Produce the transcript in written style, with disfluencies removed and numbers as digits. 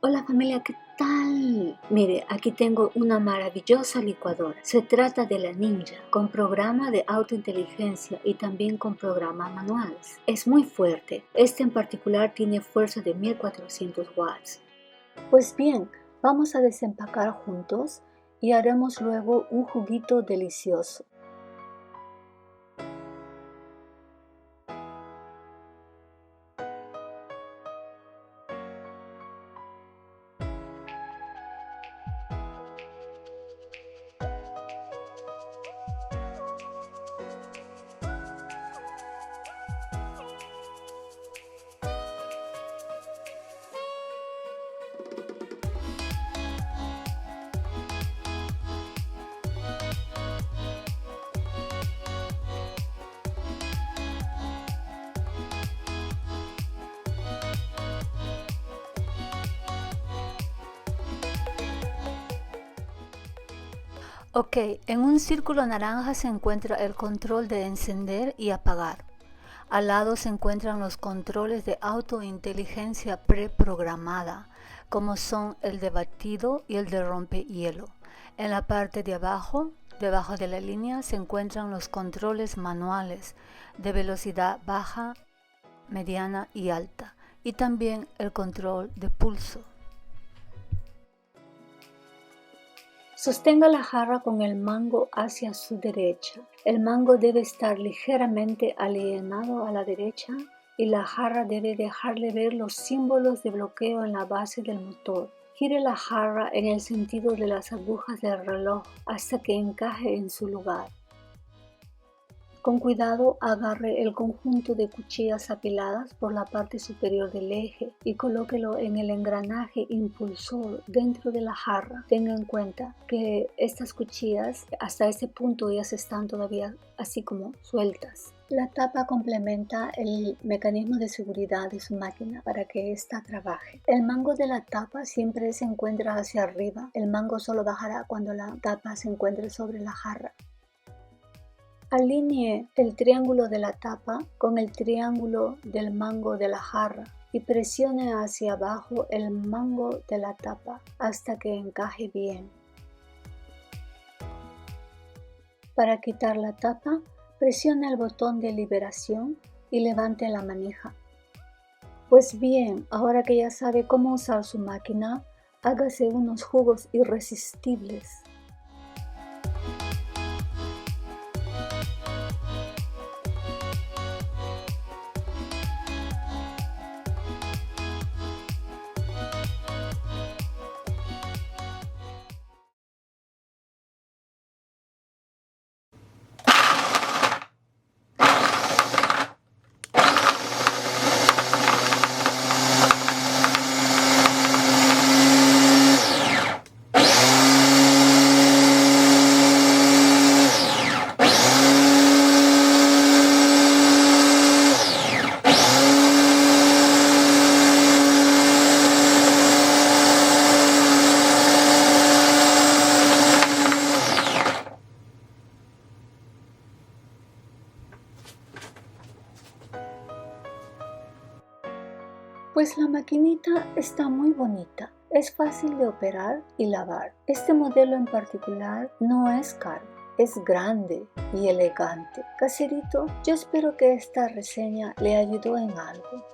Hola familia, ¿qué tal? Mire, aquí tengo una maravillosa licuadora. Se trata de la Ninja, con programa de autointeligencia y también con programas manuales. Es muy fuerte. Este en particular tiene fuerza de 1400 watts. Pues bien, vamos a desempacar juntos y haremos luego un juguito delicioso. Ok, en un círculo naranja se encuentra el control de encender y apagar. Al lado se encuentran los controles de autointeligencia preprogramada, como son el de batido y el de rompehielo. En la parte de abajo, debajo de la línea, se encuentran los controles manuales de velocidad baja, mediana y alta, y también el control de pulso. Sostenga la jarra con el mango hacia su derecha. El mango debe estar ligeramente alineado a la derecha y la jarra debe dejarle ver los símbolos de bloqueo en la base del motor. Gire la jarra en el sentido de las agujas del reloj hasta que encaje en su lugar. Con cuidado agarre el conjunto de cuchillas apiladas por la parte superior del eje y colóquelo en el engranaje impulsor dentro de la jarra. Tenga en cuenta que estas cuchillas hasta este punto ya se están todavía así como sueltas. La tapa complementa el mecanismo de seguridad de su máquina para que ésta trabaje. El mango de la tapa siempre se encuentra hacia arriba. El mango solo bajará cuando la tapa se encuentre sobre la jarra. Alinee el triángulo de la tapa con el triángulo del mango de la jarra y presione hacia abajo el mango de la tapa hasta que encaje bien. Para quitar la tapa, presione el botón de liberación y levante la manija. Pues bien, ahora que ya sabe cómo usar su máquina, hágase unos jugos irresistibles. Pues la maquinita está muy bonita, es fácil de operar y lavar. Este modelo en particular no es caro, es grande y elegante. Caserito, yo espero que esta reseña le ayudó en algo.